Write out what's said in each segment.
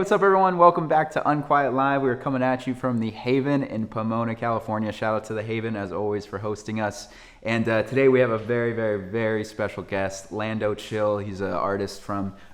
what's up, everyone? Welcome back to Unquiet Live. We're coming at you from the Haven in Pomona, California. Shout out to the Haven, as always, for hosting us. And today we have a very, very, very special guest, Lando Chill. He's an artist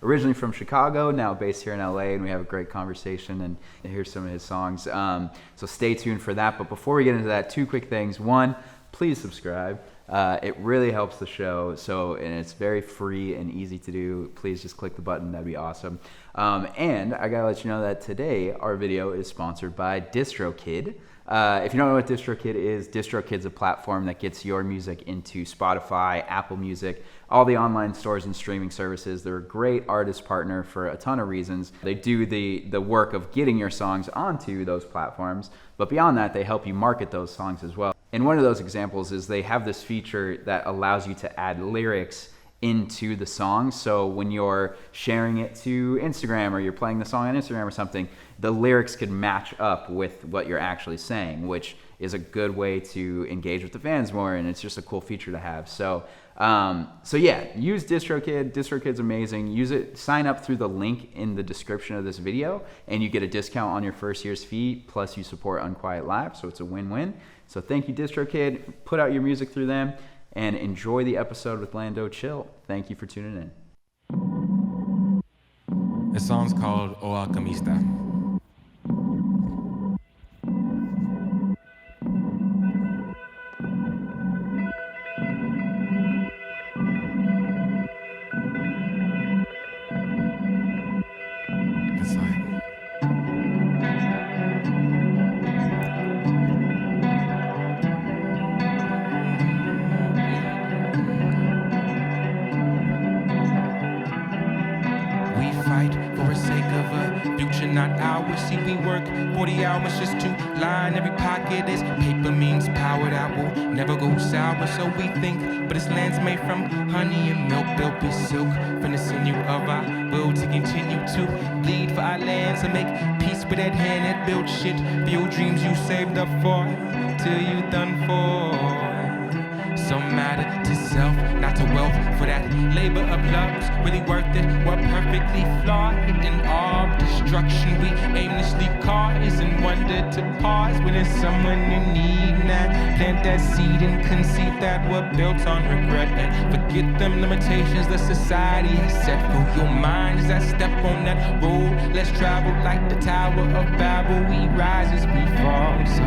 originally from Chicago, now based here in LA, and we have a great conversation and here's some of his songs. So stay tuned for that. But before we get into that, two quick things. One, please subscribe. It really helps the show, and it's very free and easy to do. Please just click the button. That'd be awesome. And I gotta let you know that today our video is sponsored by Distrokid. If you don't know what Distrokid is, Distrokid's a platform that gets your music into Spotify, Apple Music, all the online stores and streaming services. They're a great artist partner for a ton of reasons. They do the work of getting your songs onto those platforms, but beyond that, they help you market those songs as well. And one of those examples is they have this feature that allows you to add lyrics into the song. So when you're sharing it to Instagram or you're playing the song on Instagram or something, the lyrics could match up with what you're actually saying, which is a good way to engage with the fans more, and it's just a cool feature to have. So yeah, use Distrokid. Distrokid's amazing. Use it. Sign up through the link in the description of this video, and you get a discount on your first year's fee, plus you support Unquiet Live, so it's a win-win. So thank you, Distrokid. Put out your music through them, and enjoy the episode with Lando Chill. Thank you for tuning in. The song's called Alquimista. Not ours, see we work 40 hours just to line every pocket. Is paper means power that will never go sour, so we think. But this land's made from honey and milk, built with silk from the sinew of our will to continue to bleed for our lands and make peace with that hand that built shit for your dreams you saved up for till you done for. Some matter to self, not to wealth. For that labor of love's really worth it. We're perfectly flawed in all destruction we aimlessly cause, and wonder to pause when there's someone in need. Now plant that seed and conceive that we're built on regret, and forget them limitations the society has set for your mind. As I step on that road, let's travel like the Tower of Babel. We rise as we fall, so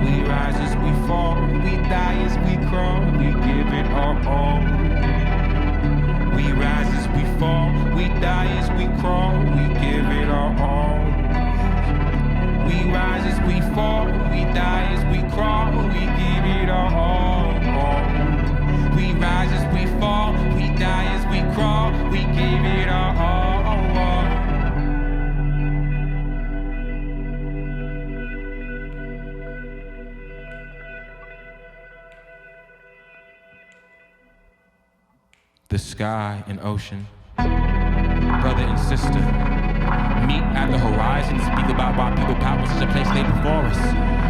we rise as we fall. We die as we crawl. We give it our all. We rise as we fall. We die as we crawl. We give it our all. We rise as we fall. We die as we crawl. We give it our all. We rise as we fall. We die as we crawl. We give it our all. The sky and ocean, brother and sister, meet at the horizon, speak about why people power such a place laid before us.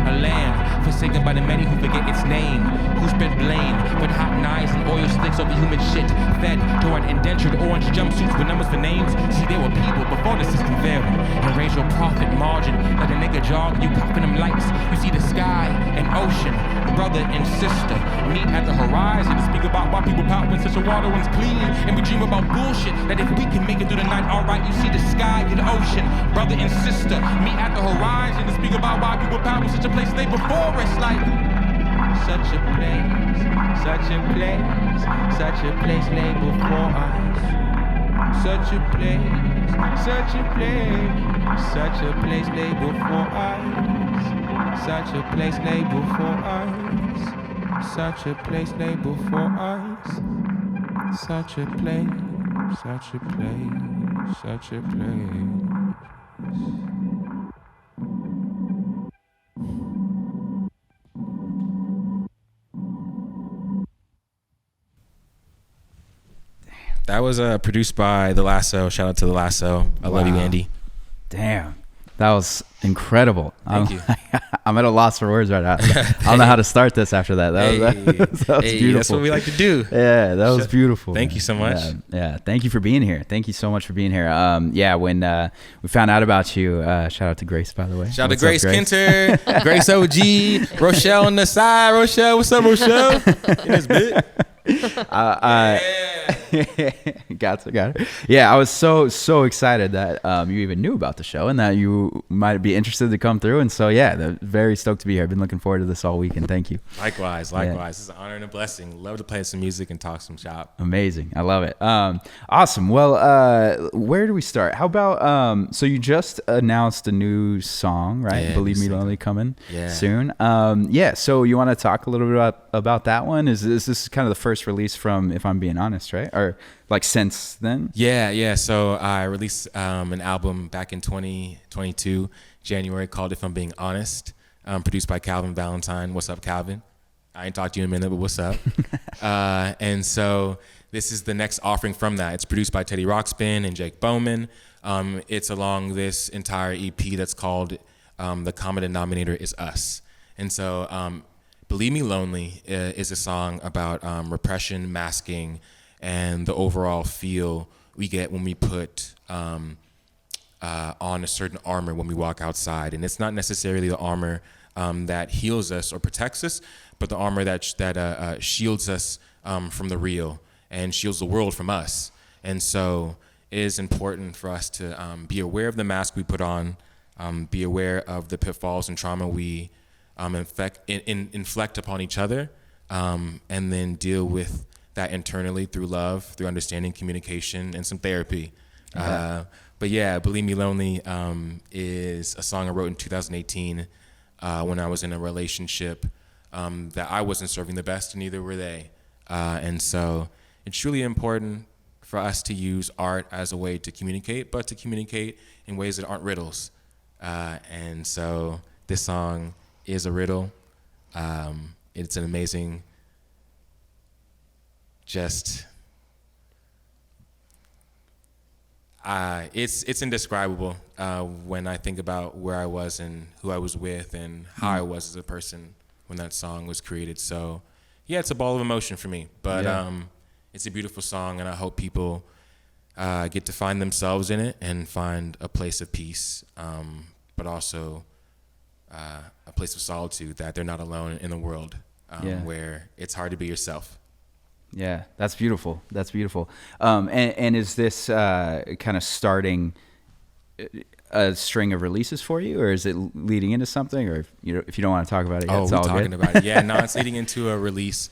A land forsaken by the many who forget its name, who spread blame with hot knives and oil slicks over human shit, fed toward indentured orange jumpsuits with numbers for names. See, there were people before the system failed, and raise your profit margin, let a nigga jog, you copping them lights. You see the sky and ocean, brother and sister, meet at the horizon, speak about why people pout when such a water one's clean, and we dream about bullshit, that if we can make it through the night, alright. You see the sky and ocean, brother and sister, meet at the horizon, and speak about why people pout when such a place lay before us, like such a place, such a place, such a place lay before us. Such a place, such a place, such a place lay before us. Such a place lay before us. Such a place lay before us. Such a place, such a place, such a place. That was produced by The Lasso. Shout out to The Lasso. I love you, Andy. Damn. That was incredible. Thank you. I'm at a loss for words right now. I don't know how to start this after that. That was beautiful. That's what we like to do. Yeah, that was beautiful. Thank you so much. Yeah, thank you for being here. Thank you so much for being here. When we found out about you, shout out to Grace, by the way. Shout out to Grace Kinter, Grace OG, Rochelle on the side. Rochelle, what's up, Rochelle? In this bit. Got it. Yeah, I was so excited that you even knew about the show and that you might be interested to come through. And so very stoked to be here. I've been looking forward to this all week, and thank you. Likewise. Yeah. It's an honor and a blessing. Love to play some music and talk some shop. Amazing. I love it. Awesome. Well, where do we start? How about so you just announced a new song, right? Yeah, Believe Me Lonely coming soon. Yeah. So you want to talk a little bit about that one? Is this kind of the first release from If I'm Being Honest, right? Or like since then? Yeah. So I released an album back in 2022, January, called If I'm Being Honest, produced by Calvin Valentine. What's up, Calvin? I ain't talked to you in a minute, but what's up? And so this is the next offering from that. It's produced by Teddy Rockspin and Jake Bowman. It's along this entire EP that's called The Common Denominator Is Us. And so Believe Me Lonely is a song about repression, masking, and the overall feel we get when we put on a certain armor when we walk outside. And it's not necessarily the armor that heals us or protects us, but the armor that shields us from the real and shields the world from us. And so it is important for us to be aware of the mask we put on, be aware of the pitfalls and trauma we inflect upon each other, and then deal with that internally through love, through understanding, communication, and some therapy. But yeah, Believe Me Lonely is a song I wrote in 2018 when I was in a relationship that I wasn't serving the best, and neither were they. And so it's truly important for us to use art as a way to communicate, but to communicate in ways that aren't riddles. And so this song is a riddle. It's an amazing, it's indescribable when I think about where I was and who I was with and how I was as a person when that song was created. So yeah, it's a ball of emotion for me, but it's a beautiful song, and I hope people get to find themselves in it and find a place of peace, but also a place of solitude, that they're not alone in the world where it's hard to be yourself. Yeah, that's beautiful. And is this kind of starting a string of releases for you, or is it leading into something? Or if you don't want to talk about it yet, it's all talking good. about it. Yeah, no, it's leading into a release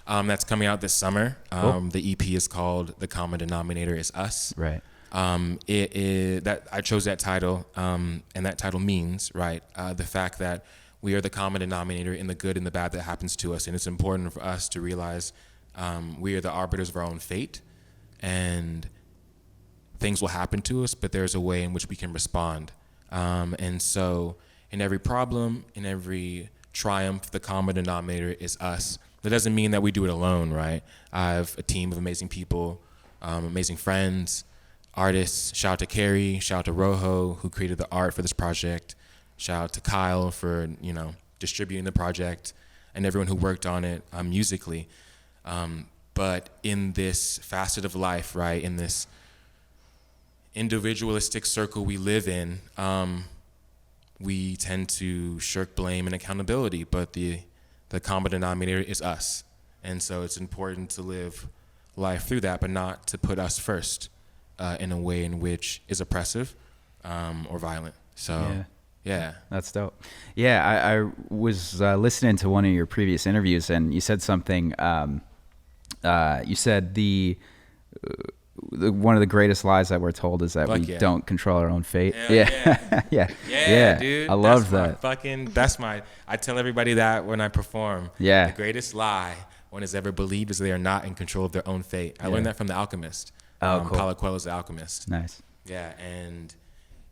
that's coming out this summer. Cool. The EP is called The Common Denominator Is Us. Right. It is that I chose that title, and that title means the fact that we are the common denominator in the good and the bad that happens to us, and it's important for us to realize we are the arbiters of our own fate, and things will happen to us, but there's a way in which we can respond. And so in every problem, in every triumph, the common denominator is us. That doesn't mean that we do it alone, right? I have a team of amazing people, amazing friends, artists. Shout out to Carrie, shout out to Rojo, who created the art for this project. Shout out to Kyle for, distributing the project, and everyone who worked on it musically. But in this facet of life, right, in this individualistic circle we live in, we tend to shirk blame and accountability, but the common denominator is us. And so it's important to live life through that, but not to put us first in a way in which is oppressive or violent. So, yeah. That's dope. Yeah, I was listening to one of your previous interviews, and you said something. You said one of the greatest lies that we're told is that we don't control our own fate. Yeah, dude. I love that. I tell everybody that when I perform. Yeah. The greatest lie one has ever believed is they are not in control of their own fate. I learned that from The Alchemist. Oh, cool. Paulo Coelho's The Alchemist. Nice. Yeah, and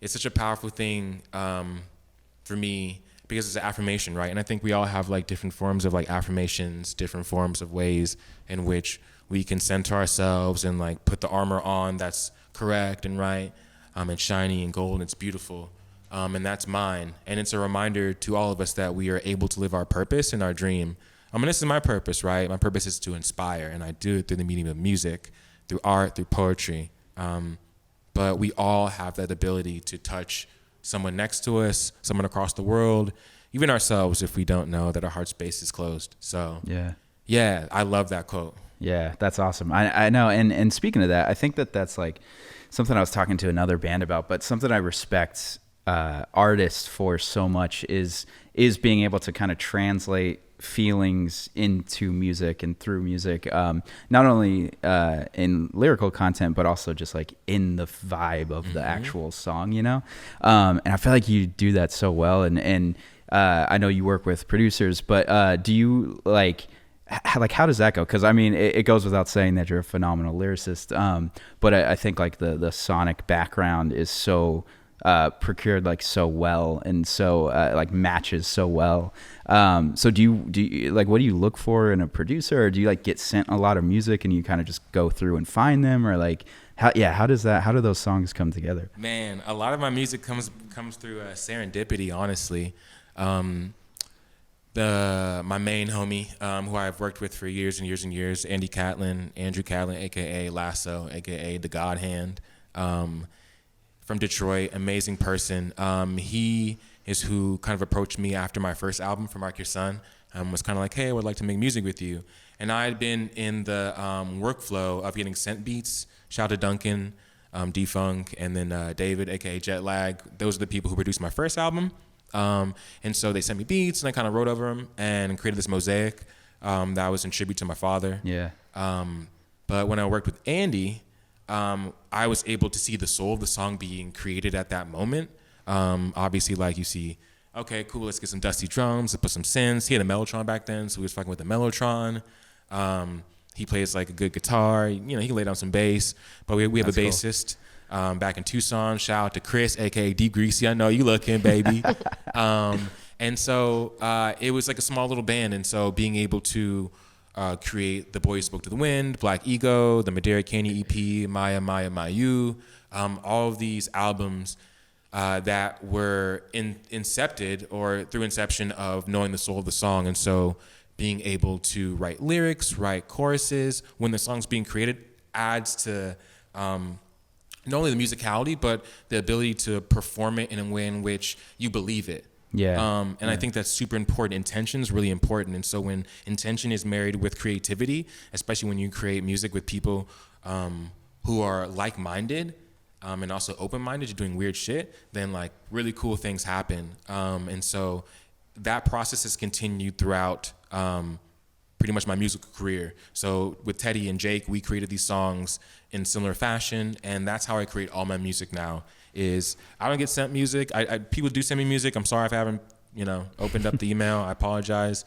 it's such a powerful thing for me because it's an affirmation, right? And I think we all have different forms of affirmations, different forms of ways in which we can center ourselves and put the armor on that's correct and right, and shiny and gold and it's beautiful. and that's mine. And it's a reminder to all of us that we are able to live our purpose and our dream. I mean, this is my purpose, right? My purpose is to inspire, and I do it through the medium of music, through art, through poetry. But we all have that ability to touch someone next to us, someone across the world, even ourselves if we don't know that our heart space is closed. So yeah, I love that quote. Yeah, that's awesome. I know. And speaking of that, I think that's like something I was talking to another band about, but something I respect artists for so much is being able to kind of translate feelings into music and through music, not only in lyrical content, but also just like in the vibe of the actual song, you know? And I feel like you do that so well. And I know you work with producers, but do you how does that go? Because I mean, it goes without saying that you're a phenomenal lyricist, but I think like the sonic background is so procured like so well, and so like matches so well. So do you like, what do you look for in a producer, or do you like get sent a lot of music and you kind of just go through and find them, or like how do those songs come together? Man, a lot of my music comes through serendipity, honestly. My main homie, who I've worked with for years and years and years, Andrew Catlin, aka Lasso, aka the God Hand, from Detroit, amazing person. He is who kind of approached me after my first album, For Mark Your Son, was kind of like, hey, I would like to make music with you. And I had been in the workflow of getting sent beats. Shout out to Duncan, D-Funk, and then David, aka Jetlag. Those are the people who produced my first album. And so they sent me beats, and I kind of wrote over them and created this mosaic that was in tribute to my father. Yeah. But when I worked with Andy, I was able to see the soul of the song being created at that moment. Obviously, like you see, okay, cool, let's get some dusty drums, let's put some synths. He had a Mellotron back then, so we was fucking with the Mellotron. He plays like a good guitar. You know, he can lay down some bass. But we have That's a bassist. Cool. Back in Tucson, shout out to Chris, aka D Greasy. I know you looking, baby. And so it was like a small little band, and so being able to create The Boy Who Spoke to the Wind, Black Ego, the Madeira Candy EP, Maya Maya Mayu, all of these albums that were incepted or through inception of knowing the soul of the song, and so being able to write lyrics, write choruses when the song's being created adds to not only the musicality, but the ability to perform it in a way in which you believe it. Yeah. I think that's super important. Intention is really important. And so when intention is married with creativity, especially when you create music with people who are like-minded and also open-minded to doing weird shit, then like really cool things happen. And so that process has continued throughout pretty much my musical career. So with Teddy and Jake, we created these songs in similar fashion, and that's how I create all my music now. Is I don't get sent music. People do send me music. I'm sorry if I haven't, opened up the email. I apologize.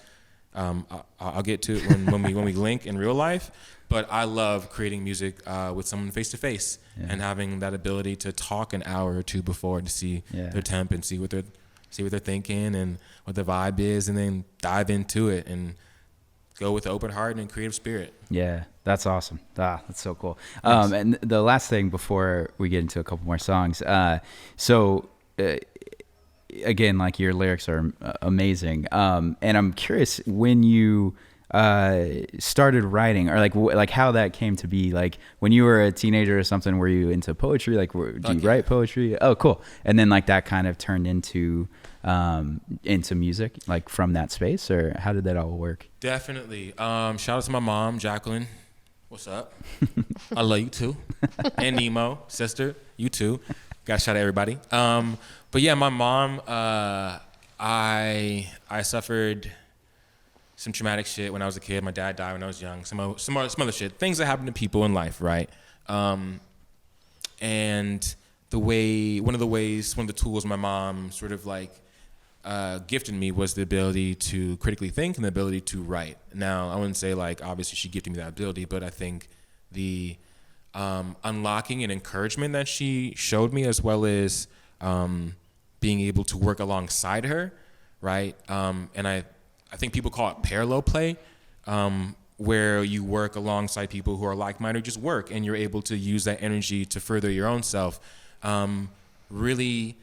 I'll get to it when we link in real life. But I love creating music with someone face to face and having that ability to talk an hour or two before to see their temp and see what they're thinking and what the vibe is, and then dive into it and go with an open heart and creative spirit. Yeah, that's awesome. That's so cool. And the last thing before we get into a couple more songs, again, like your lyrics are amazing. And I'm curious when you started writing, or like how that came to be. Like when you were a teenager or something, were you into poetry? Like, do you write poetry? Oh, cool. And then like that kind of turned into music, like from that space, or how did that all work? Definitely. Shout out to my mom, Jacqueline. What's up? I love you too. And Nemo, sister, you too. Gotta shout out everybody. But yeah, my mom, I suffered some traumatic shit when I was a kid. My dad died when I was young. Some other shit. Things that happen to people in life, right? And one of the tools my mom sort of like gifted me was the ability to critically think and the ability to write. Now, I wouldn't say like obviously she gifted me that ability, but I think the unlocking and encouragement that she showed me, as well as being able to work alongside her, right? And I think people call it parallel play, where you work alongside people who are like-minded, just work, and you're able to use that energy to further your own self. Really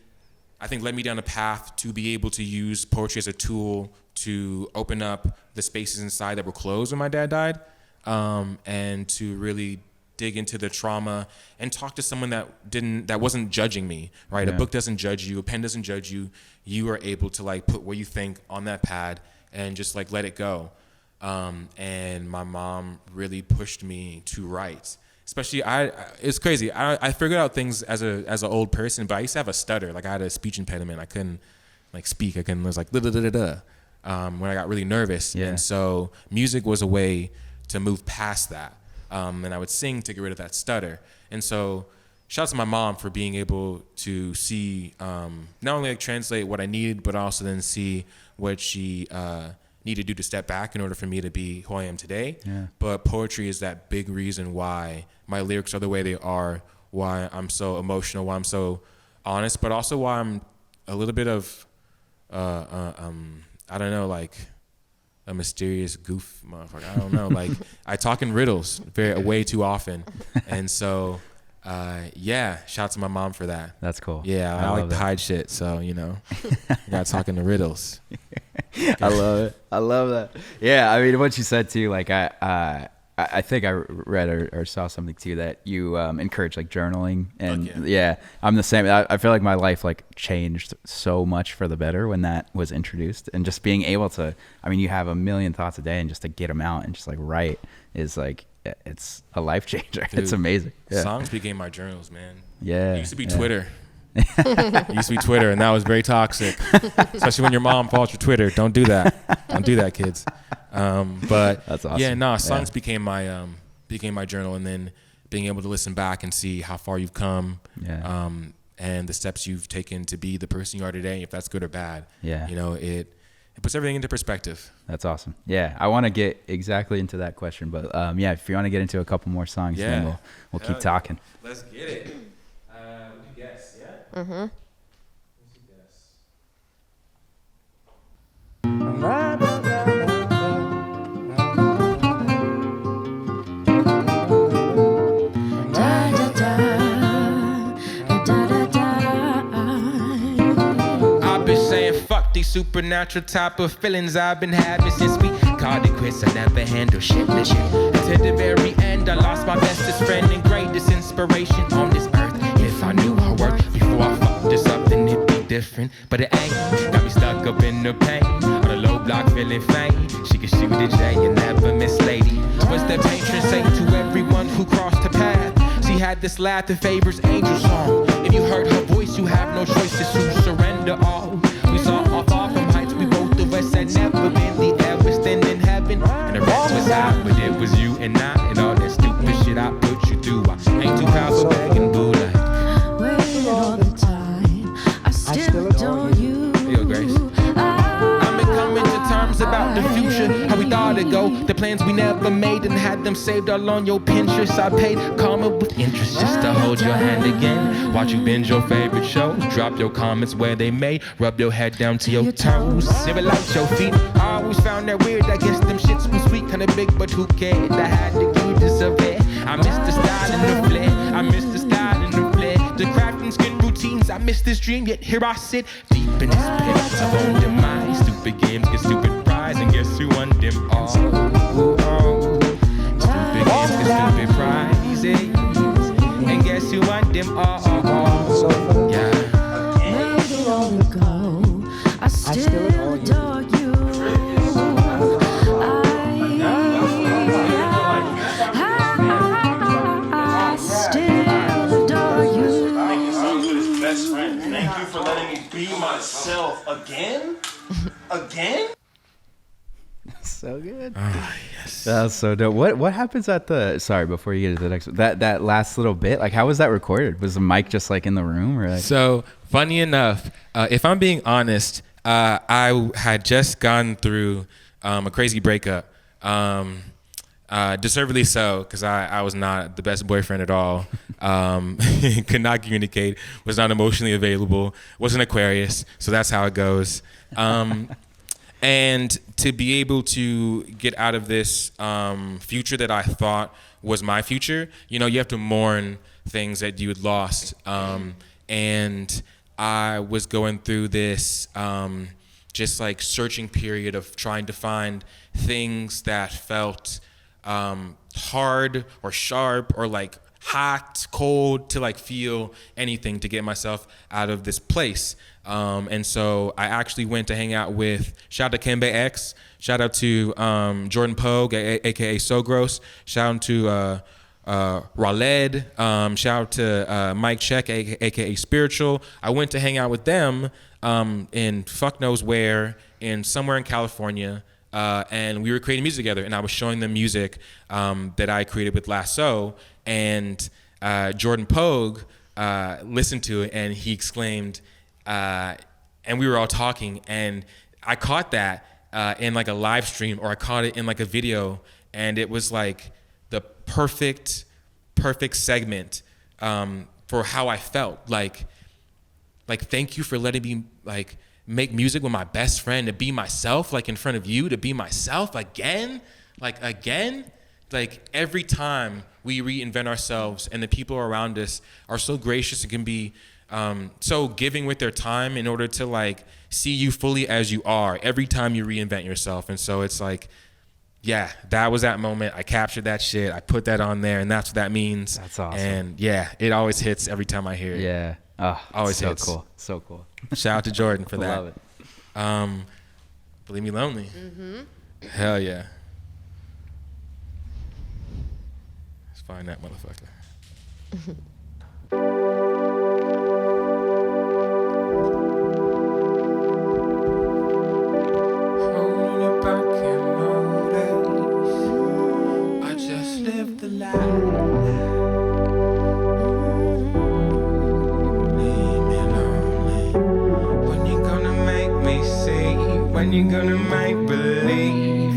I think led me down a path to be able to use poetry as a tool to open up the spaces inside that were closed when my dad died, and to really dig into the trauma and talk to someone that wasn't judging me, right? Yeah. A book doesn't judge you, a pen doesn't judge you. You are able to like put what you think on that pad and just like let it go. And my mom really pushed me to write. Especially, it's crazy. I figured out things as an old person, but I used to have a stutter. Like I had a speech impediment. I couldn't like speak. I was like da da da da da when I got really nervous. Yeah. And so music was a way to move past that. And I would sing to get rid of that stutter. And so shout out to my mom for being able to see, not only like translate what I needed, but also then see what she needed to do to step back in order for me to be who I am today. Yeah. But poetry is that big reason why my lyrics are the way they are, why I'm so emotional, why I'm so honest, but also why I'm a little bit of, I don't know, like a mysterious goof motherfucker. I don't know. Like I talk in riddles way too often. And so, yeah, shout out to my mom for that. That's cool. Yeah, I like to hide shit. So, you know, I got talking to riddles. I love it. I love that. Yeah, I mean, what you said too, like I think I read or saw something too that you encourage like journaling, and yeah, I'm the same. I feel like my life like changed so much for the better when that was introduced, and just being able to, I mean, you have a million thoughts a day, and just to get them out and just like write is like, it's a life changer. Dude, it's amazing. Yeah. Songs became my journals, man. Yeah. It used to be Twitter. It used to be Twitter, and that was very toxic, especially when your mom follows your Twitter. Don't do that. Don't do that, kids. But that's awesome. Yeah, no, songs became my journal, and then being able to listen back and see how far you've come, and the steps you've taken to be the person you are today, if that's good or bad. Yeah, you know, it puts everything into perspective. That's awesome. Yeah, I want to get exactly into that question, but yeah, if you want to get into a couple more songs, then we'll keep talking. Let's get it. Would you guess? Yeah. Mm-hmm. These supernatural type of feelings I've been having since we called it quits. I never handle shit. Until the very end, I lost my bestest friend and greatest inspiration on this earth. If I knew her worth before I fucked this up, then it'd be different. But it ain't. Got me stuck up in the pain. On a low block feeling faint. She could shoot a J and never miss lady. Was the patron saint to everyone who crossed her path. She had this laugh that favors angel song. If you heard her voice, you have no choices to surrender all. We saw all far from heights, we both of us had never been. The air was thin in heaven, and the rest was high. But it was you and I, and all that stupid shit I put you through. I ain't too proud for begging boo like. Waiting all the time, I still adore you. Yo, Grace. I've been coming to terms about the future, how we thought it'd go, the plans we never made and had them saved all on your Pinterest. I paid karma with interest just to hold your hand again. Watch you binge your favorite shows, drop your comments where they may, rub your head down to your toes, never liked your feet. I always found that weird, I guess them shits was sweet, kinda big, but who cared? I had to give this a bit. I miss the style and the flair, I miss the style and the flair, the craft and skin routines. I miss this dream, yet here I sit deep in this pit of own demise. Stupid games get stupid prize, and guess who won them all? Stupid games get stupid prizes, and guess who won them all? Yeah. Maybe long ago, I still adore you. I still adore you. Best friend, thank you for letting me be myself again. Again? So good. Yes. That's so dope. What happens at the, sorry, before you get to the next one, that last little bit, like how was that recorded? Was the mic just like in the room, or like? So funny enough, if I'm being honest, I had just gone through a crazy breakup, deservedly so, because I was not the best boyfriend at all. Could not communicate, was not emotionally available, was an Aquarius, so that's how it goes. And to be able to get out of this future that I thought was my future, you know, you have to mourn things that you had lost. And I was going through this just like searching period of trying to find things that felt hard or sharp or like hot, cold, to like feel anything to get myself out of this place. And so I actually went to hang out with, shout out to Kembe X, shout out to Jordan Pogue, aka So Gross, shout out to Raled, shout out to Mike Check, aka Spiritual. I went to hang out with them in fuck knows where, in somewhere in California. And we were creating music together, and I was showing them music that I created with Lasso, and Jordan Pogue listened to it, and he exclaimed, and we were all talking, and I caught that in like a live stream, or I caught it in like a video, and it was like the perfect segment for how I felt. Like thank you for letting me like make music with my best friend, to be myself, like in front of you, to be myself again. Like every time we reinvent ourselves, and the people around us are so gracious and can be so giving with their time in order to like see you fully as you are every time you reinvent yourself. And so it's like, yeah, that was that moment. I captured that shit. I put that on there, and that's what that means. That's awesome. And yeah, it always hits every time I hear it. Yeah. Oh, always so hits. cool. So cool. Shout out to Jordan for that. Love it. Believe Me Lonely. Hell yeah. Let's find that motherfucker. Holding it back in my days. I just live the life. Leave me lonely. When you gonna make me see? When you gonna make believe?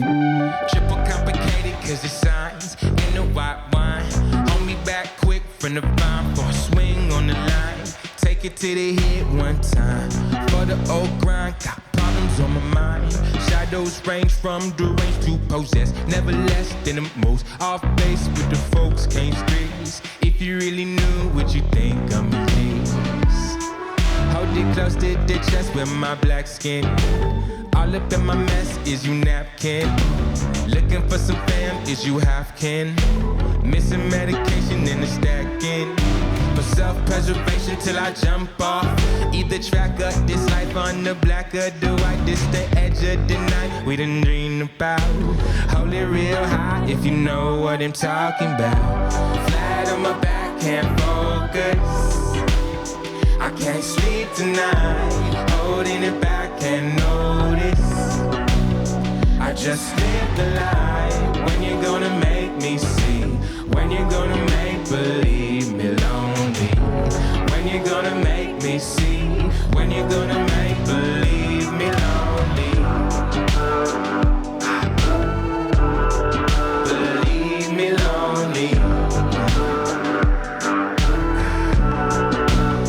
Triple complicated cause it's signs in the white wine. Hold me back quick from the vine for a swing on the line. Take it to the head one time. For the old grind, got problems on my mind. Shadows range from deranged to possessed. Never less than the most. Off base with the folks, came streets. If you really knew what you think of me, please. Hold it close to the chest with my black skin. All up in my mess is you napkin. Looking for some fam, is you half kin. Missing medication in the stacking. For self-preservation till I jump off. Either track or this life on the black or the white. This the edge of the night we done dreamed about. Hold it real high if you know what I'm talking about. Flat on my back, can't focus. I can't sleep tonight. Holding it back, can't notice. I just live the life. When you gonna make me see? When you gonna make believe me lonely? When you gonna make me see? When you gonna make believe me lonely? Believe me lonely.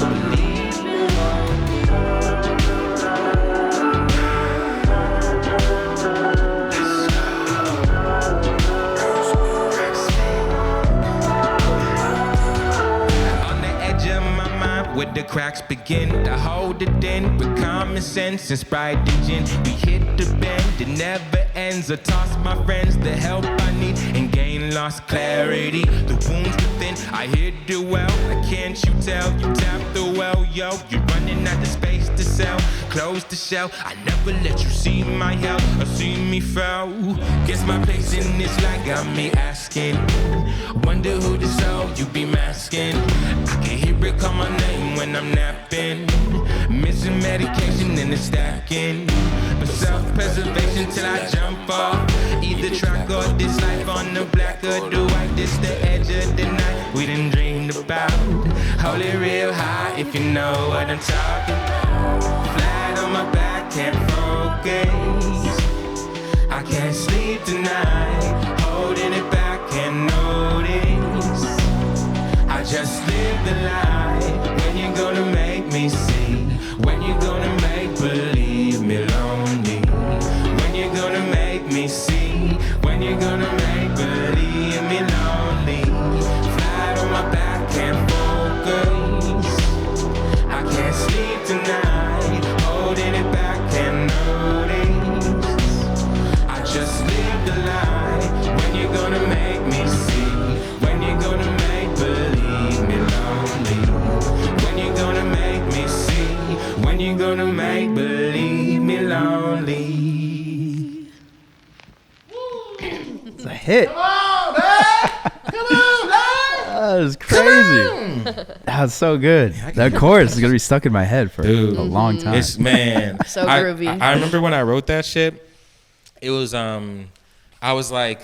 Believe me lonely. On the edge of my mind, where the cracks begin to hold it in with common sense and Sprite and gin. We hit the bend, it never ends. I toss my friends the help I need and gain lost clarity. The wounds within, I hit the well. Can't you tell? You tap the well, yo. You're running out of space to sell. Close the shell. I never let you see my help or see me fail. Guess my place in this life got me asking. Wonder who the soul you be masking. I can hear it call my name when I'm napping. Missing medication and it's stacking. But self-preservation till I jump off. Either track or this life on the black or the white. This the edge of the night we done dreamed about. Hold it real high if you know what I'm talking about. Flat on my back, can't focus. I can't sleep tonight. Holding it back, can't notice. I just live the life. When you gonna make me see? When you gonna make believe me lonely? When you gonna make me see? When you gonna make believe me lonely? Flat on my back, can't focus. I can't sleep gonna make believe me lonely. It's a hit. Come on, man! Come on, man! That was crazy. That was so good. That chorus is gonna be stuck in my head for a long time. It's man. So groovy. I remember when I wrote that shit. It was I was like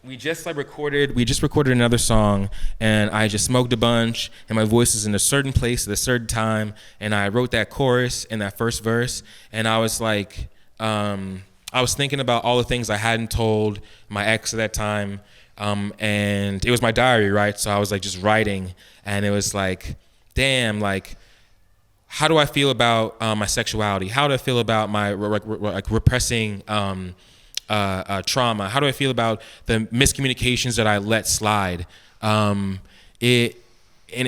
we just recorded another song, and I just smoked a bunch, and my voice is in a certain place at a certain time, and I wrote that chorus and that first verse, and I was like I was thinking about all the things I hadn't told my ex at that time, and it was my diary, right? So I was like just writing, and it was like, damn, like, how do I feel about my sexuality? How do I feel about my like repressing trauma? How do I feel about the miscommunications that I let slide? And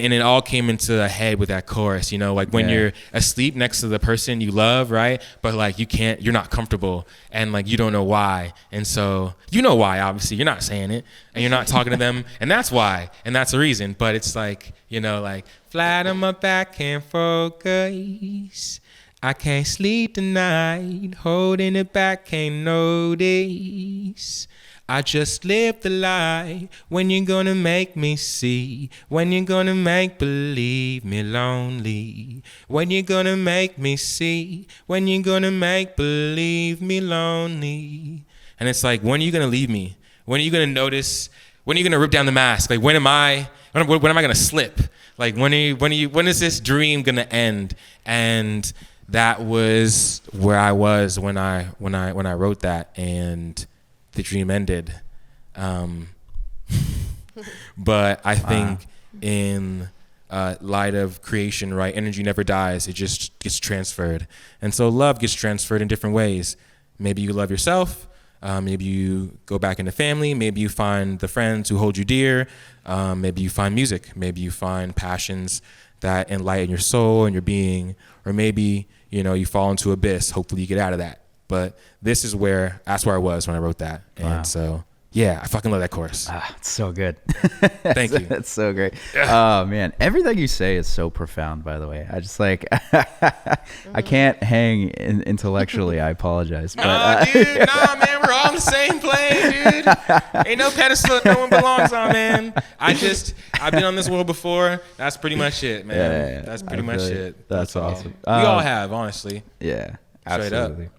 it all came into a head with that chorus, you know, like when you're asleep next to the person you love, right? But like you're not comfortable, and like you don't know why. And so you know why, obviously, you're not saying it, and you're not talking to them, and that's why, and that's the reason. But it's like, you know, like flat on my back, can't focus. I can't sleep tonight, holding it back, can't notice. I just live the lie. When you gonna make me see? When you gonna make believe me lonely? When you gonna make me see? When you gonna make believe me lonely? And it's like, when are you gonna leave me? When are you gonna notice? When are you gonna rip down the mask? Like when am I gonna slip? Like when is this dream gonna end? And that was where I was when I wrote that, and the dream ended. But I think in light of creation, right, energy never dies, it just gets transferred. And so love gets transferred in different ways. Maybe you love yourself, maybe you go back into family, maybe you find the friends who hold you dear, maybe you find music, maybe you find passions that enlighten your soul and your being, or maybe, you know, you fall into abyss. Hopefully you get out of that. But that's where I was when I wrote that. And so, yeah, I fucking love that chorus. It's so good. Thank you. That's so great. Oh, man. Everything you say is so profound, by the way. I just like, I can't hang intellectually. I apologize. But, nah, man, we're all on the same plane, dude. Ain't no pedestal no one belongs on, man. I've been on this world before. That's pretty much it, man. Yeah, that's pretty much it. That's awesome. We all have, honestly. Yeah, Straight absolutely. up.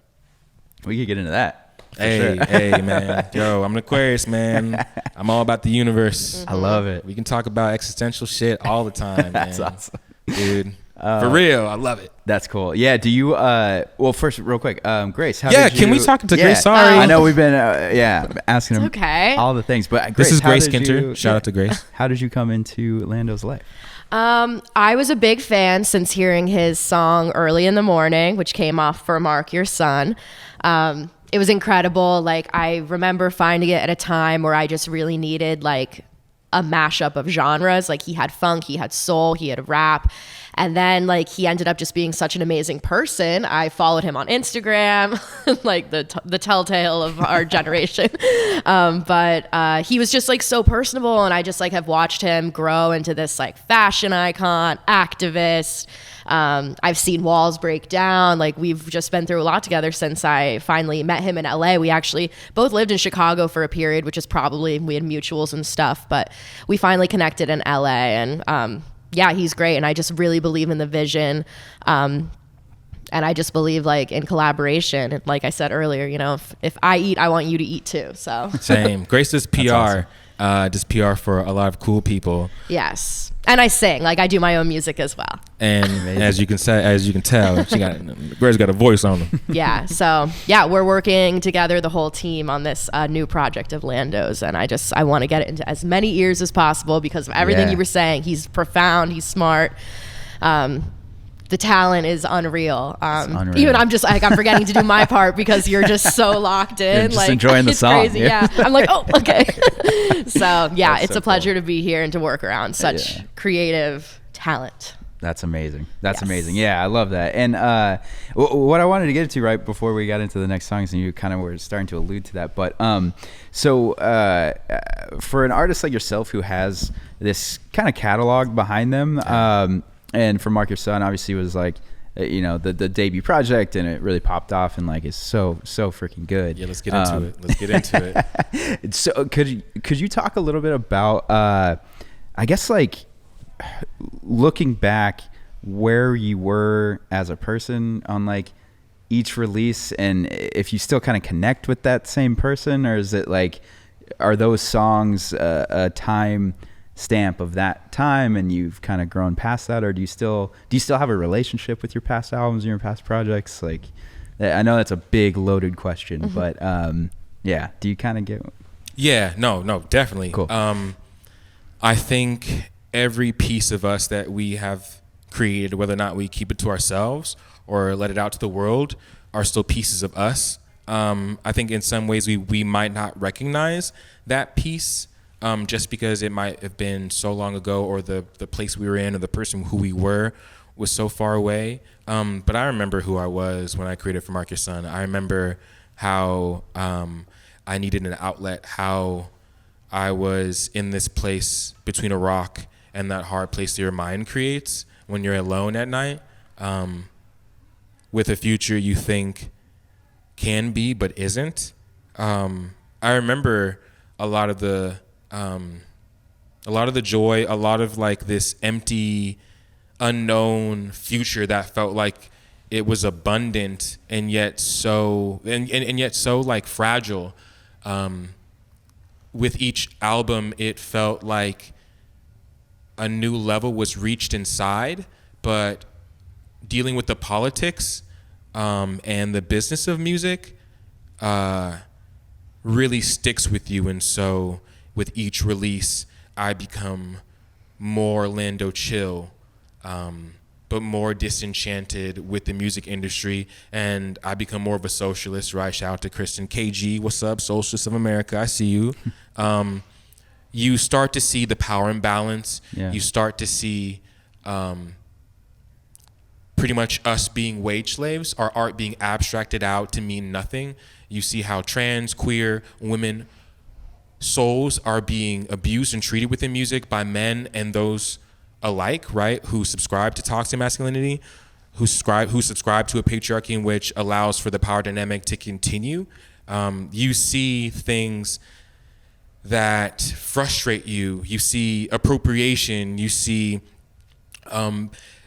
We could get into that. Hey, man. Yo, I'm an Aquarius, man. I'm all about the universe. I love it. We can talk about existential shit all the time. That's man. awesome. Dude. For real, I love it. That's cool. Yeah, do you, well, first, real quick, Grace, how did did you... can we talk to Grace? Sorry. I know we've been, asking him okay. all the things, but Grace, this is Grace how did Kinter. you- Shout out to Grace. How did you come into Lando's life? I was a big fan since hearing his song Early in the Morning, which came off for Mark Your Son. It was incredible. Like, I remember finding it at a time where I just really needed like a mashup of genres. Like, he had funk, he had soul, he had rap. And then like he ended up just being such an amazing person. I followed him on Instagram, like the telltale of our generation. But he was just like so personable, and I just like have watched him grow into this like fashion icon, activist. I've seen walls break down. Like, we've just been through a lot together since I finally met him in LA. We actually both lived in Chicago for a period, which is probably, we had mutuals and stuff, but we finally connected in LA. And yeah, he's great. And I just really believe in the vision. And I just believe like in collaboration. And like I said earlier, you know, if I eat, I want you to eat too. So same. Grace does PR. Awesome. Does PR for a lot of cool people. Yes. And I sing, like I do my own music as well. And as you can tell, Grace got a voice on them. Yeah. So yeah, we're working together, the whole team, on this new project of Lando's, and I want to get it into as many ears as possible because of everything you were saying. He's profound. He's smart. The talent is unreal. Even I'm just like, I'm forgetting to do my part because you're just so locked in. You're just like, enjoying the it's song. Crazy. Yeah. I'm like, oh, okay. So yeah, That's it's so a pleasure cool. to be here and to work around such creative talent. That's amazing. That's Yes. amazing. Yeah, I love that. And what I wanted to get to right before we got into the next songs, and you kind of were starting to allude to that, but so for an artist like yourself who has this kind of catalog behind them, and for Mark Your Son, obviously was like, you know, the debut project, and it really popped off, and like it's so freaking good. Yeah, let's get into it. Let's get into it. So could you talk a little bit about I guess like looking back where you were as a person on like each release, and if you still kind of connect with that same person, or is it like, are those songs a time stamp of that time and you've kind of grown past that, or do you still have a relationship with your past albums and your past projects? Like, I know that's a big loaded question, but yeah, do you kind of get? Yeah, no, definitely. Cool. I think every piece of us that we have created, whether or not we keep it to ourselves or let it out to the world, are still pieces of us. I think in some ways we might not recognize that piece just because it might have been so long ago, or the place we were in, or the person who we were was so far away. But I remember who I was when I created For Mark Your Son. I remember how I needed an outlet, how I was in this place between a rock and that hard place that your mind creates when you're alone at night, with a future you think can be but isn't. I remember a lot of the joy, a lot of like this empty, unknown future that felt like it was abundant and yet so and yet so like fragile. With each album, it felt like a new level was reached inside, but dealing with the politics and the business of music really sticks with you. And so with each release, I become more Lando Chill, but more disenchanted with the music industry. And I become more of a socialist, right? Shout out to Kristen KG. What's up, Socialists of America? I see you. You start to see the power imbalance. Yeah. You start to see pretty much us being wage slaves, our art being abstracted out to mean nothing. You see how trans, queer, women souls are being abused and treated within music by men and those alike, right? Who subscribe to toxic masculinity, who subscribe to a patriarchy in which allows for the power dynamic to continue. You see things that frustrate you. You see appropriation. You see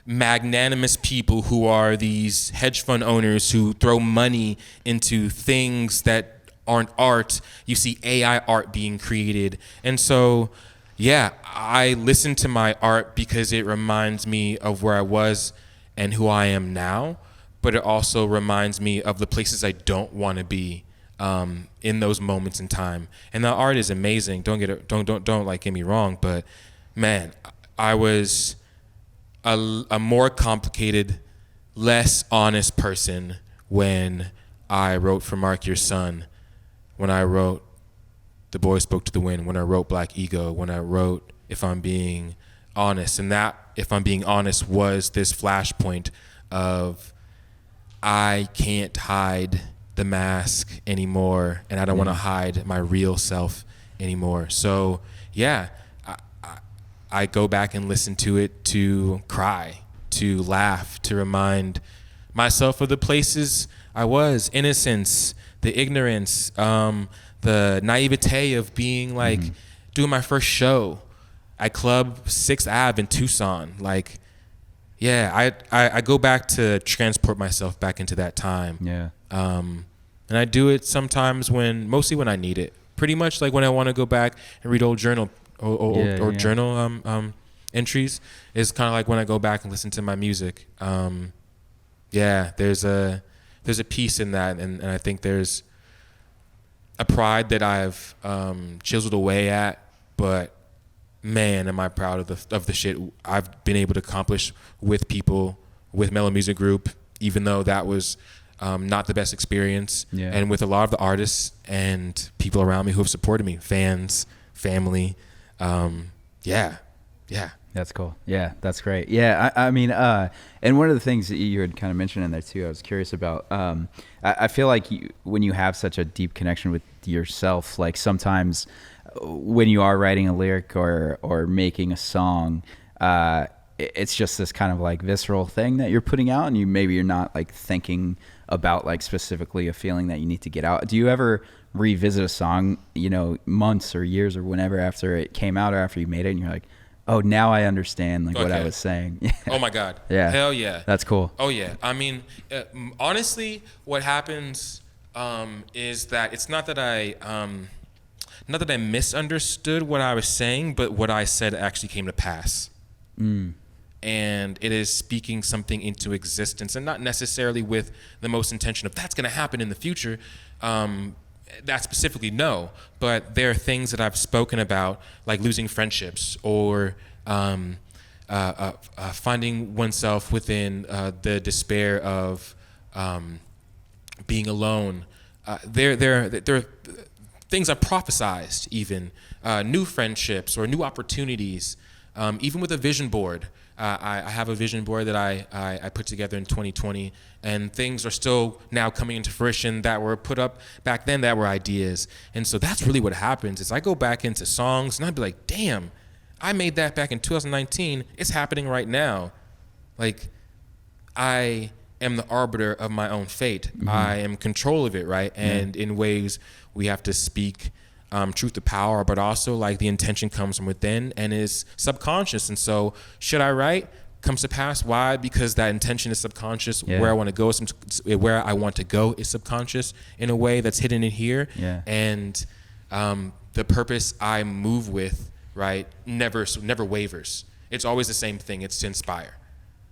magnanimous people who are these hedge fund owners who throw money into things that aren't art. You see AI art being created. And so, yeah, I listen to my art because it reminds me of where I was and who I am now, but it also reminds me of the places I don't want to be in those moments in time. And the art is amazing. Don't like get me wrong, but man, I was a more complicated, less honest person when I wrote For Mark Your Son, when I wrote The Boy Spoke to the Wind, when I wrote Black Ego, when I wrote If I'm Being Honest. And that, if I'm being honest, was this flashpoint of I can't hide the mask anymore, and I don't want to hide my real self anymore. So yeah, I go back and listen to it to cry, to laugh, to remind myself of the places I was, innocence, the ignorance, the naivete of being like doing my first show at Club 6th Ave in Tucson. Like, yeah, I go back to transport myself back into that time. Yeah. And I do it sometimes mostly when I need it. Pretty much like when I want to go back and read old journal journal entries. Is kind of like when I go back and listen to my music. Yeah, there's a piece in that, and I think there's a pride that I've chiseled away at, but man, am I proud of the shit I've been able to accomplish with people, with Mellow Music Group, even though that was not the best experience, and with a lot of the artists and people around me who have supported me, fans, family. Yeah. That's cool. Yeah, that's great. Yeah, I mean, and one of the things that you had kind of mentioned in there too, I was curious about. I feel like when you have such a deep connection with yourself, like sometimes when you are writing a lyric or making a song, it's just this kind of like visceral thing that you're putting out, and you're not like thinking about like specifically a feeling that you need to get out. Do you ever revisit a song, months or years or whenever after it came out or after you made it, and you're like, oh, now I understand like what I was saying? Oh my God. Yeah. Hell yeah. That's cool. Oh yeah. I mean, honestly, what happens is that it's not that I misunderstood what I was saying, but what I said actually came to pass. And it is speaking something into existence, and not necessarily with the most intention of that's going to happen in the future. That specifically, no. But there are things that I've spoken about, like losing friendships or finding oneself within the despair of being alone. There are things I've prophesized, even new friendships or new opportunities, even with a vision board. I have a vision board that I put together in 2020, and things are still now coming into fruition that were put up back then that were ideas. And so that's really what happens is I go back into songs and I'd be like, damn, I made that back in 2019. It's happening right now. Like, I am the arbiter of my own fate. I am in control of it, right? And in ways we have to speak truth to power, but also like the intention comes from within and is subconscious. And so should I write comes to pass? Why? Because that intention is subconscious. Where I want to go is subconscious in a way that's hidden in here. And the purpose I move with, right, never wavers. It's always the same thing. It's to inspire.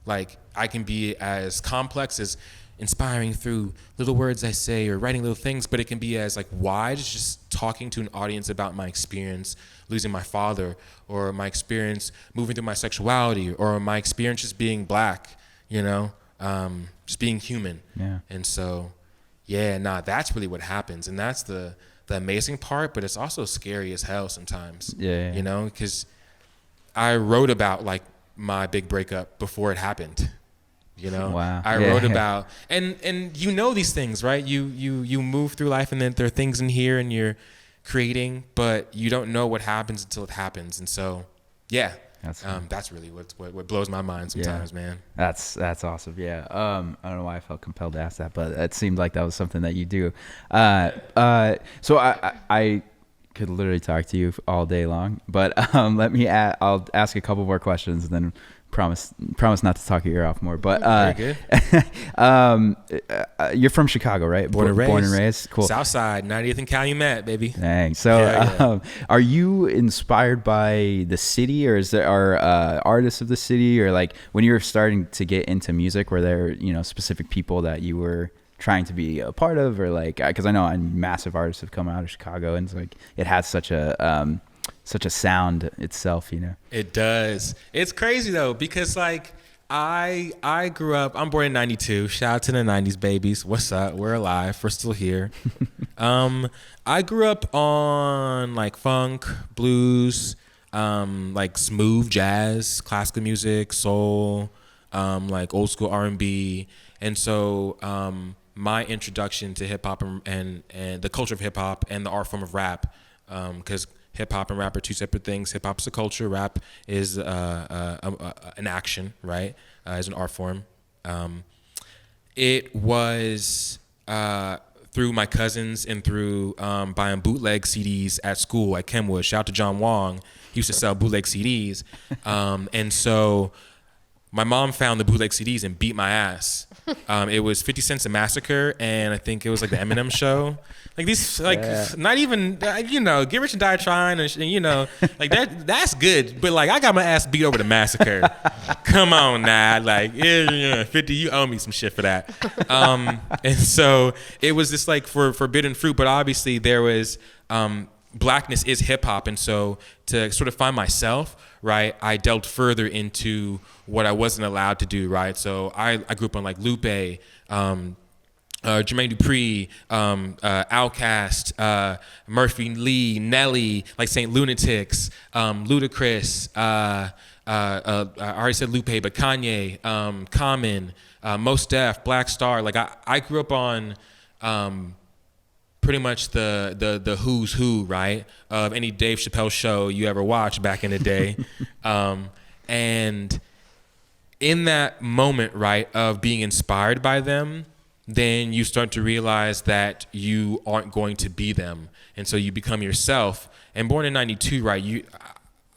Like, I can be as complex as inspiring through little words I say or writing little things, but it can be as like wide as just talking to an audience about my experience losing my father, or my experience moving through my sexuality, or my experience just being black, just being human. And so, that's really what happens. And that's the amazing part, but it's also scary as hell sometimes. Because I wrote about like my big breakup before it happened. Wow. I wrote about, and these things, right? You move through life, and then there are things in here, and you're creating, but you don't know what happens until it happens. And so, that's really what blows my mind sometimes, man. That's awesome. I don't know why I felt compelled to ask that, but it seemed like that was something that you do. So I could literally talk to you all day long, but I'll ask a couple more questions, and then promise not to talk your ear off more. But very good. You're from Chicago, right? Born and raised. Cool. Southside, 90th and Calumet, baby. Dang. So are you inspired by the city, or are artists of the city, or like when you were starting to get into music, were there specific people that you were trying to be a part of, or like, because I know massive artists have come out of Chicago, and it's like it has such a sound itself, It does. It's crazy though, because like I grew up, I'm born in 92. Shout out to the 90s babies. What's up? We're alive. We're still here. I grew up on like funk, blues, like smooth jazz, classical music, soul, like old school R&B. And so my introduction to hip hop and the culture of hip hop and the art form of rap, because hip hop and rap are two separate things. Hip hop is a culture. Rap is an action, right? As an art form. It was through my cousins and through buying bootleg CDs at school at Kenwood. Shout out to John Wong. He used to sell bootleg CDs. And so my mom found the bootleg CDs and beat my ass. It was 50 Cent's A Massacre, and I think it was like the Eminem show. Like these, not even, Get Rich and Die Trying, and like that's good. But like, I got my ass beat over the Massacre. Come on now, like 50, you owe me some shit for that. And so it was just like for forbidden fruit, but obviously there was blackness is hip hop, and so to sort of find myself, right, I delved further into what I wasn't allowed to do, right? So I grew up on like Lupe, Jermaine Dupri, Outkast, Murphy Lee, Nelly, like Saint Lunatics, Ludacris, I already said Lupe, but Kanye, Common, Mos Def, Black Star. Like I grew up on pretty much the who's who, right, of any Dave Chappelle show you ever watched back in the day. And in that moment, right, of being inspired by them, then you start to realize that you aren't going to be them. And so you become yourself. And born in 92, right,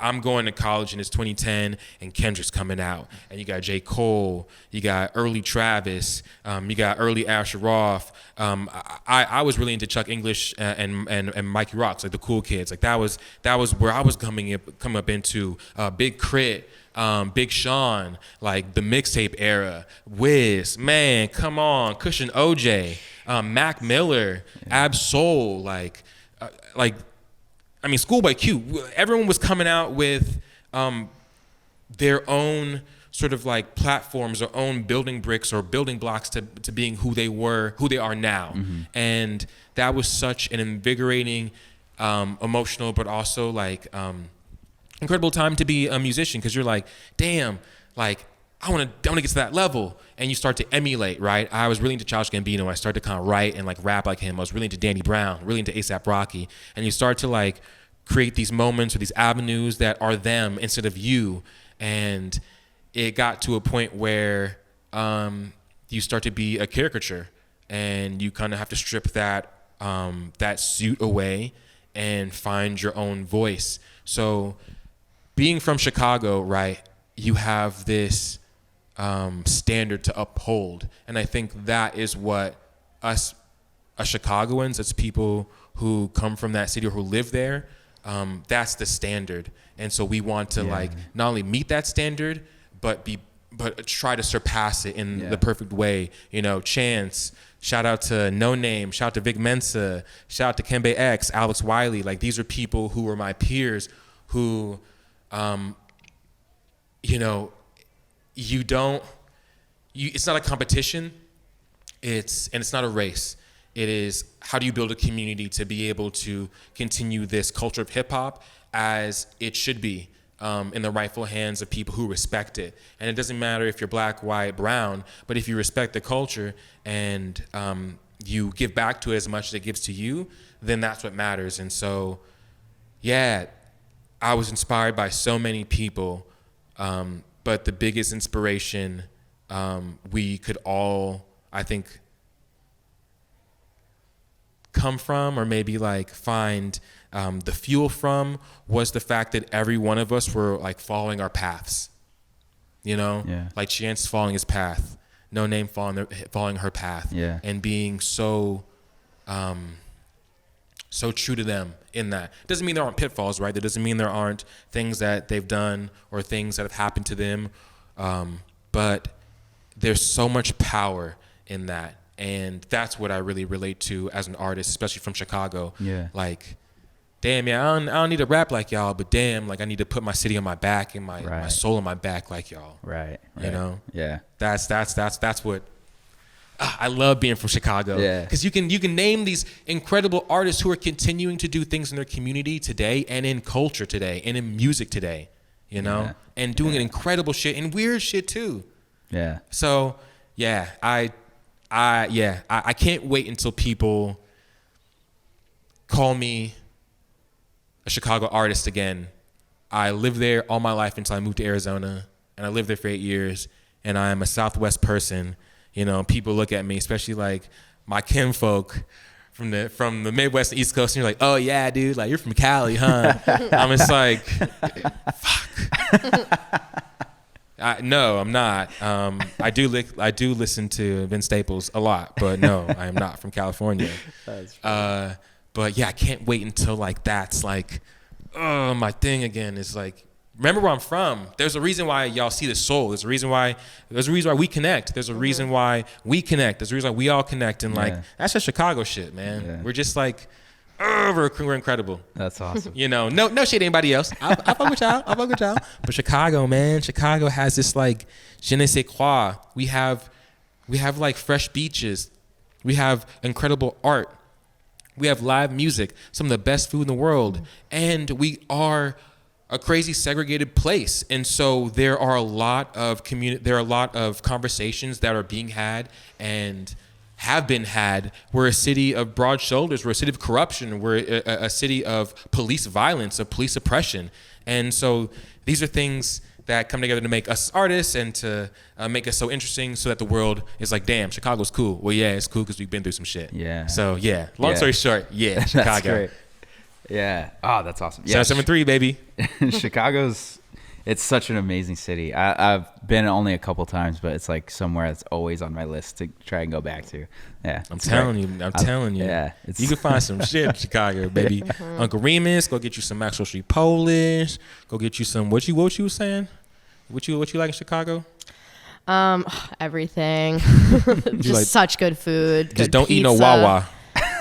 I'm going to college and it's 2010 and Kendrick's coming out. And you got J. Cole, you got early Travis, you got early Asher Roth. I was really into Chuck English and Mikey Rocks, like the cool kids. Like that was where I was coming up into Big Crit, Big Sean, like the mixtape era, Wiz, man, come on, Cushion OJ, Mac Miller, Ab Soul, like I mean, Schoolboy Q. Everyone was coming out with their own sort of like platforms or own building bricks or building blocks to being who they are now. And that was such an invigorating, emotional, but also like incredible time to be a musician, because you're like, damn, like I want to get to that level. And you start to emulate, right? I was really into Childish Gambino. I started to kind of write and like rap like him. I was really into Danny Brown, really into A$AP Rocky. And you start to like create these moments or these avenues that are them instead of you. And it got to a point where you start to be a caricature, and you kind of have to strip that suit away and find your own voice. So being from Chicago, right, you have this standard to uphold. And I think that is what us as Chicagoans, as people who come from that city or who live there, that's the standard. And so we want to like not only meet that standard, but try to surpass it in the perfect way. You know, Chance, shout out to No Name, shout out to Vic Mensa, shout out to Kembe X, Alex Wiley. Like these are people who were my peers who, you know, it's not a competition. It's not a race. It is, how do you build a community to be able to continue this culture of hip hop as it should be, in the rightful hands of people who respect it. And it doesn't matter if you're black, white, brown, but if you respect the culture and you give back to it as much as it gives to you, then that's what matters. And so, yeah, I was inspired by so many people, but the biggest inspiration we could all, I think, come from, or maybe like find the fuel from, was the fact that every one of us were like following our paths, you know, like Chance following his path, No Name following her path, and being so true to them in that. Doesn't mean there aren't pitfalls, right? That doesn't mean there aren't things that they've done or things that have happened to them, but there's so much power in that. And that's what I really relate to as an artist, especially from Chicago. Like, damn, I don't need to rap like y'all, but damn, like I need to put my city on my back and my soul on my back like y'all. Right. You know? Yeah. That's what I love being from Chicago. Because you can name these incredible artists who are continuing to do things in their community today and in culture today and in music today, you know, and doing incredible shit and weird shit too. So, I can't wait until people call me a Chicago artist again. I lived there all my life until I moved to Arizona, and I lived there for 8 years, and I'm a Southwest person. You know, people look at me, especially like my kinfolk from the Midwest and East Coast, and you're like, oh yeah, dude, like you're from Cali, huh? I'm just like, fuck. No, I'm not. I do listen to Vince Staples a lot, but no, I am not from California. But yeah, I can't wait until like that's like, my thing again. Is like, remember where I'm from. There's a reason why y'all see the soul. There's a reason why we connect. There's a reason why we connect. There's a reason why we all connect. And like, that's just Chicago shit, man. We're just like, we're incredible. That's awesome. You know, no shade to anybody else. I fuck with y'all. But Chicago, man, Chicago has this like je ne sais quoi. We have like fresh beaches. We have incredible art. We have live music, some of the best food in the world, and we are a crazy segregated place. And so there are a lot of conversations that are being had and have been had. We're a city of broad shoulders. We're a city of corruption. We're a city of police violence, of police oppression. And so these are things that come together to make us artists and to make us so interesting so that the world is like, damn, Chicago's cool. Well, yeah, it's cool because we've been through some shit. Yeah. So, yeah, long story short, yeah, Chicago. That's great. Yeah. Oh, that's awesome. Yeah. 773, baby. Chicago's, it's such an amazing city. I've been only a couple times, but it's like somewhere that's always on my list to try and go back to. Yeah. I'm telling you. Yeah. You can find some shit in Chicago, baby. Uncle Remus, go get you some Maxwell Street Polish. Go get you some, what you was saying? What you like in Chicago? Everything. Just like, such good food. Just good don't eat no pizza. Wawa.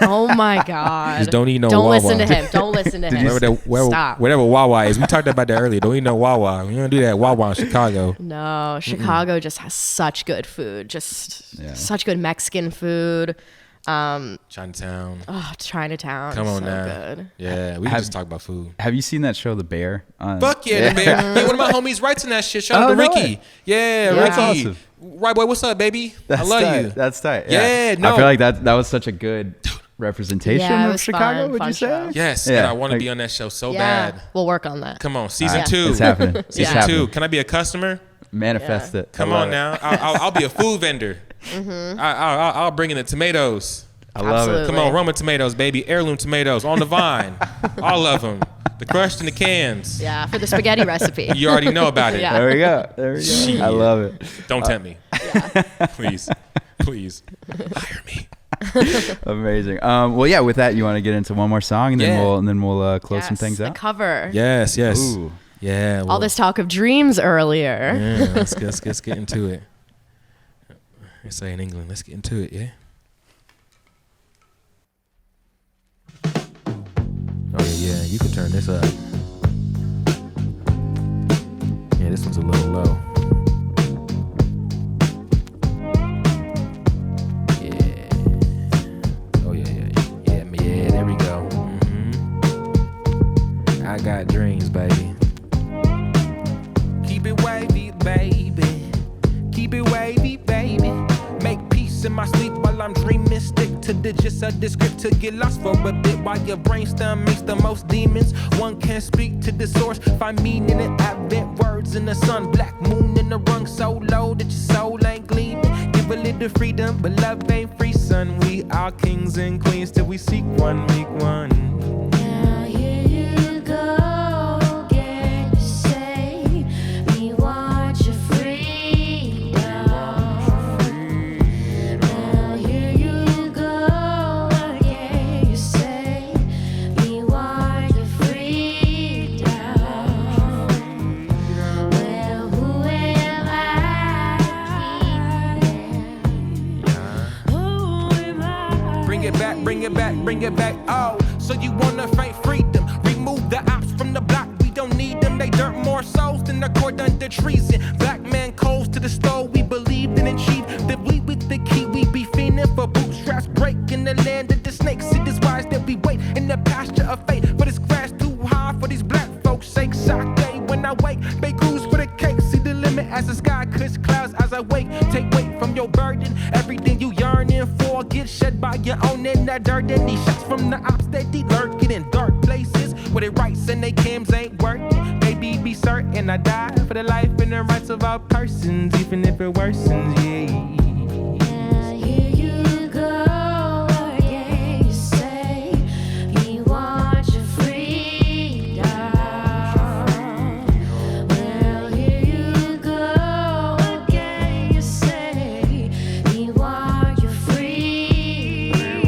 Oh my God. Just don't eat no Don't Wawa. listen to him. Don't listen to him. Stop. Whatever Wawa is. We talked about that earlier. Don't eat no Wawa. We don't do that Wawa in Chicago. No, Chicago just has such good food. Just such good Mexican food. Chinatown. Oh, Chinatown. Come is on so now. Good. Yeah, we can just talk about food. Have you seen that show, The Bear? Fuck yeah, The Bear. Hey, one of my homies writes in that shit. Shout out to no Ricky. way. Yeah, That's Ricky. awesome. Right, boy, what's up, baby? I love tight. you. That's tight. Yeah, no. I feel like that was such a good representation Yeah, it of was Chicago, fun, would fun you say? show. Yes, Yeah, and I want to like- be on that show so Yeah, bad. we'll work on that. Come on, season Yeah. 2. It's happening. It's Season happening. 2. Can I be a customer? Manifest it. Come I love on it. now. I'll be a food vendor. I'll bring in the tomatoes. I love Absolutely. it. Come on, Roma tomatoes, baby. Heirloom tomatoes on the vine. All of them. The crushed in the cans. Yeah, for the spaghetti recipe. You already know about it. Yeah. There we go. Shit. I love it. Don't tempt me. Please. Hire me. Amazing. Well, yeah. With that, you want to get into one more song, and then Yeah. we'll close some Yes, things the out. cover. Yes. Ooh. Yeah. All this talk of dreams earlier. Yeah, let's get into it. They say in England, let's get into it, yeah? Oh, yeah, you can turn this up. Yeah, this one's a little low. Yeah. Oh, yeah, there we go. I got dreams, baby. Keep it wavy, baby. Keep it wavy, baby. Make peace in my sleep while I'm dreaming. Stick to the gist of the script to get lost for a bit while your brainstem makes the most demons. One can't speak to the source, find meaning in advent words in the sun. Black moon in the rung so low that your soul ain't gleaming. Give a little freedom, but love ain't free, son. We are kings and queens till we seek one, make one. Now here you go again. You say we want your freedom. Now here you go again. You say we want your freedom. Well, who am I? Who am I? Bring it back, bring it back, bring it back. Oh, so you wanna fight freedom? Remove the ops from the block. We don't need them. They dirt more souls than the court under treason. Black man calls to the stove. We believed in achieve. That we with the key. We be fiending for bootstraps. Break in the land of the snakes. It is wise that we wait in the pasture of fate. But it's grass too high for these black folks' sake. Sock day when I wake. Bake cruise for the cake. See the limit as the sky cuts clouds as I wake. Take weight from your burden. Everything you yearning for get shed by your own in the dirt. And these shots from the ops that they lurking in dark places where they rights and they cams ain't working. Baby, be certain I die for the life and the rights of all persons, even if it worsens, yeah. Now here you go again. You say we want your freedom. Well, here you go again. You say we want your freedom.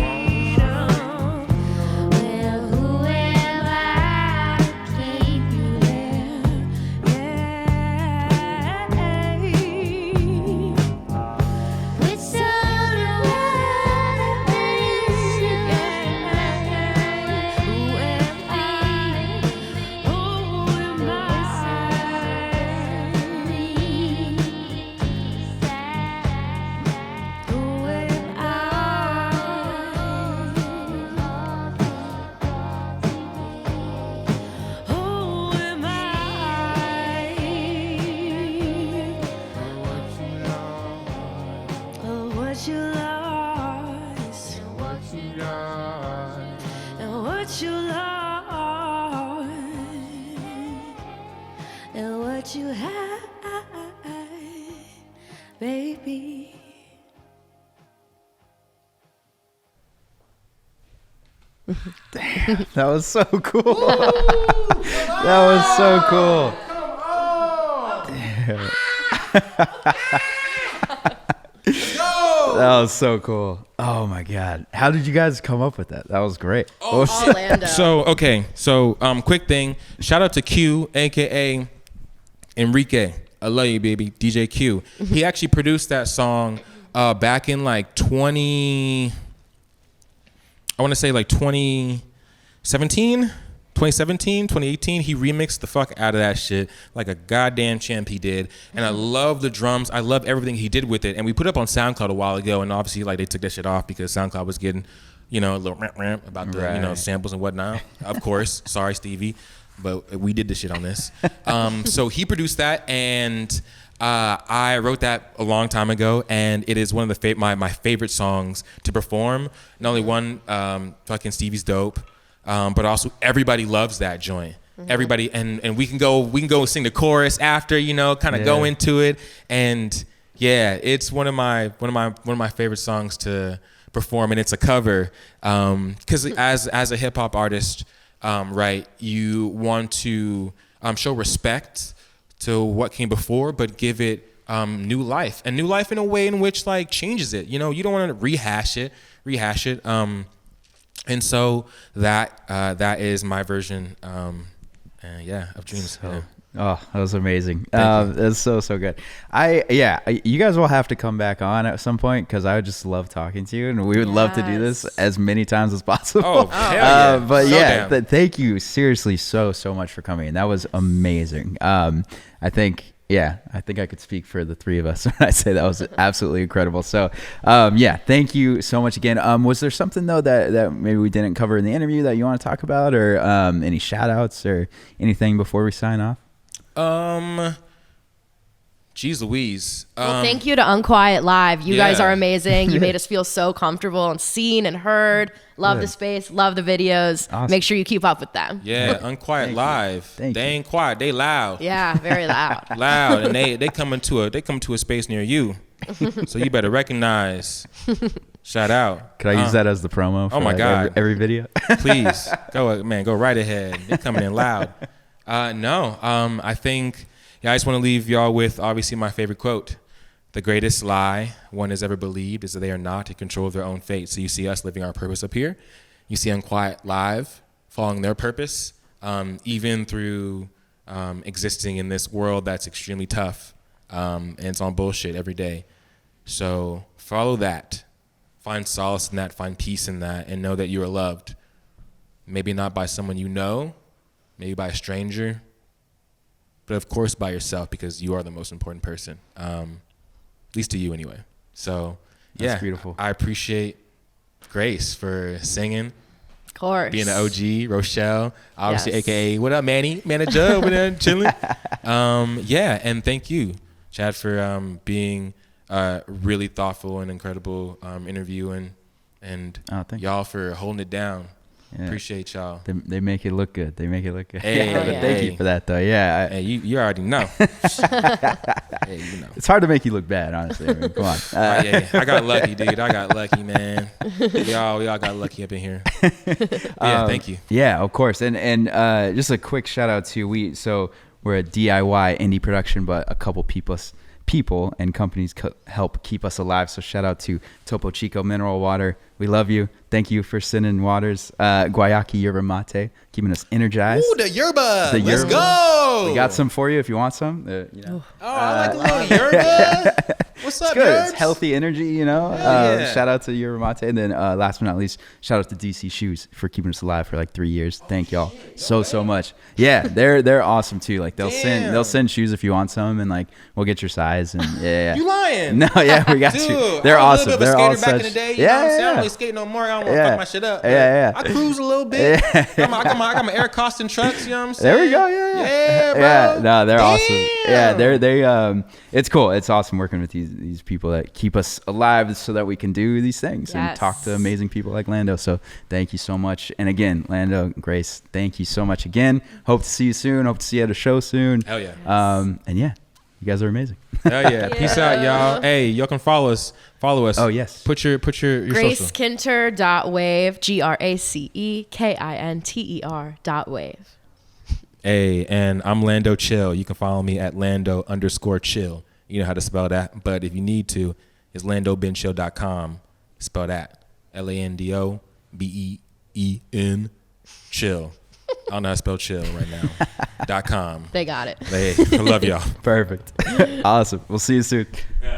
Well, who am I to keep you there? With so what you lost, and what you lost, and what you have. Damn, that was so cool. That was so cool. Damn. That was so cool. Oh my God. How did you guys come up with that? That was great. Oh, Lando. So quick thing. Shout out to Q, aka Enrique. I love you, baby. DJ Q. He actually produced that song back in like 2017, 2018. He remixed the fuck out of that shit like a goddamn champ he did. And I love the drums. I love everything he did with it. And we put it up on SoundCloud a while ago, and obviously like they took that shit off because SoundCloud was getting, a little ramp about the, samples and whatnot. Of course. Sorry, Stevie. But we did the shit on this. So he produced that, and I wrote that a long time ago, and it is one of the my favorite songs to perform. Not only one, fucking Stevie's dope, but also everybody loves that joint. Mm-hmm. Everybody, and we can go sing the chorus after, kind of go into it, and yeah, it's one of my favorite songs to perform, and it's a cover, because as a hip hop artist. Right, you want to show respect to what came before, but give it new life in a way in which like changes it. You don't want to rehash it. And so that is my version, of Dreams. So, oh, that was amazing. That's so good. You guys will have to come back on at some point because I would just love talking to you, and we would love to do this as many times as possible. Oh, hell yeah. But so thank you seriously so much for coming in. That was amazing. I think I could speak for the three of us when I say that was absolutely incredible. So, thank you so much again. Was there something though that maybe we didn't cover in the interview that you want to talk about, or any shout outs or anything before we sign off? Jeez Louise. Well, thank you to Unquiet Live. You guys are amazing. You made us feel so comfortable and seen and heard. Love the space. Love the videos. Awesome. Make sure you keep up with them. Yeah, Unquiet Live. They ain't quiet. They loud. Yeah, very loud. Loud, and they come into a space near you. So you better recognize. Shout out. Could I use that as the promo? For God, every video. Please go right ahead. They're coming in loud. I think, I just want to leave y'all with obviously my favorite quote. The greatest lie one has ever believed is that they are not in control of their own fate. So you see us living our purpose up here. You see Unquiet Live following their purpose, even through existing in this world that's extremely tough, and it's on bullshit every day. So follow that. Find solace in that. Find peace in that. And know that you are loved. Maybe not by someone you know. Maybe by a stranger, but of course by yourself, because you are the most important person, at least to you anyway. So that's beautiful. I appreciate Grace for singing, of course, being an OG, Rochelle, obviously, AKA what up, Manny, manager over there chilling. And thank you, Chad, for being a really thoughtful and incredible interview, and y'all for holding it down. Yeah. Appreciate y'all. They make it look good. Hey, thank you for that though. Yeah. Hey, you already know. Hey, It's hard to make you look bad, honestly. I mean, come on. I got lucky, dude. I got lucky, man. Y'all got lucky up in here. Thank you. Yeah, of course. And just a quick shout out to we're a DIY indie production, but a couple people and companies help keep us alive. So shout out to Topo Chico Mineral Water. We love you. Thank you for sending waters. Guayaki Yerba Mate, keeping us energized. Ooh, the yerba. Let's go. We got some for you if you want some. I like a little yerba. What's up, it's good. nerds? It's healthy energy, Shout out to Yerba Mate. And then last but not least, shout out to DC Shoes for keeping us alive for like 3 years. Thank y'all so much. Yeah, they're awesome too. Like they'll send shoes if you want some, and like we'll get your size. And yeah. You lying? No, yeah, we got you. They're awesome. I was a little bit of a skater back in the day. You know what I'm saying? I don't really skate no more. I don't want to fuck my shit up. Yeah. I cruise a little bit. I got my Air Costin trucks. You know what I'm saying? There we go. Yeah, bro. Yeah, no, they're awesome. Yeah, they it's cool. It's awesome working with these people that keep us alive so that we can do these things and talk to amazing people like Lando. So thank you so much. And again, Lando, Grace, thank you so much again. Hope to see you soon. Hope to see you at a show soon. Hell yeah. And yeah, You guys are amazing. Hell yeah. Peace out, y'all. Hey, y'all can follow us. Oh, yes. Put your Grace social. Kinter.wave, GraceKinter.wave. Hey, and I'm Lando Chill. You can follow me at Lando_Chill. You know how to spell that. But if you need to, it's LandoBenChill.com. Spell that. LandoBeen chill. I don't know how to spell chill right now. .com. They got it. Hey, I love y'all. Perfect. Awesome. We'll see you soon. Yeah.